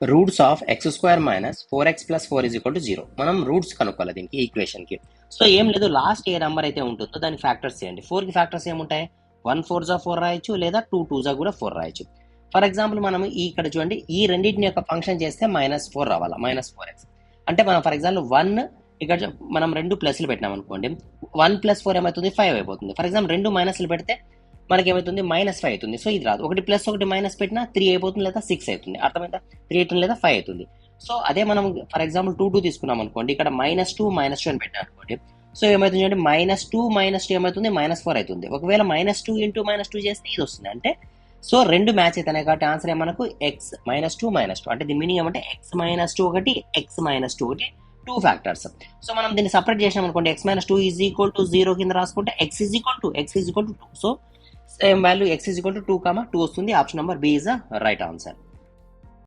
Roots of X square minus 4x plus 4 is equal to 0. మనం roots కనుక్కోవాలి దీనికి ఈక్వేషన్కి. So ఏం లేదు, లాస్ట్ ఏ నెంబర్ అయితే ఉంటుందో దానికి ఫ్యాక్టర్స్ చేయండి. 4కి ఫ్యాక్టర్స్ ఏముంటాయి? 1 4 జా 4 రాయొచ్చు, లేదా 2 2 జా కూడా 4 రాయొచ్చు. ఫర్ ఎగ్జాంపుల్ మనం ఇక్కడ చూడండి, ఈ రెండింటిని యొక్క ఫంక్షన్ చేస్తే -4 రావాలా, -4x. అంటే మనం ఫర్ ఎగ్జాంపుల్ 1 ఇక్కడ మనం 2 ప్లస్లు పెట్టినాం అనుకోండి, 1 + 4 ఏమవుతుంది? 5 అయిపోతుంది. ఫర్ ఎగ్జాంపుల్ 2 మైనస్లు పెడితే మనకి ఏమవుతుంది? -5 అవుతుంది. సో ఇది రాదు. 1 + 1 మైనస్ పెట్టినా 3 అయిపోతుంది, లేదా 6 అవుతుంది. అర్థమైందా? 3 అవుతుంది లేదా 5 అవుతుంది. సో అదే మనం ఫర్ ఎగ్జాంపుల్ 2 2 తీసుకున్నాం అనుకోండి, ఇక్కడ -2 -2 అని పెట్టాం అనుకోండి, సో ఏమవుతుంది చూడండి, -2 -2 ఏమవుతుంది? -4 అవుతుంది. ఒకవేళ -2 × -2 చేస్తే ఇది వస్తుంది. అంటే సో రెండు మ్యాచ్ అవుతున్నాయి కాబట్టి ఆన్సర్ ఏమనకు x -2 -2. అంటే దీని మీనింగ్ ఏమంటే x -2 ఒకటి, x -2 ఒకటి, 2 ఫ్యాక్టర్స్. సో మనం దీన్ని సపరేట్ చేసాం అనుకోండి, x -2 = 0 కింద రాసుకుంటే x = 2. So same value x = 2, 2 వస్తుంది. Option number B is the right answer.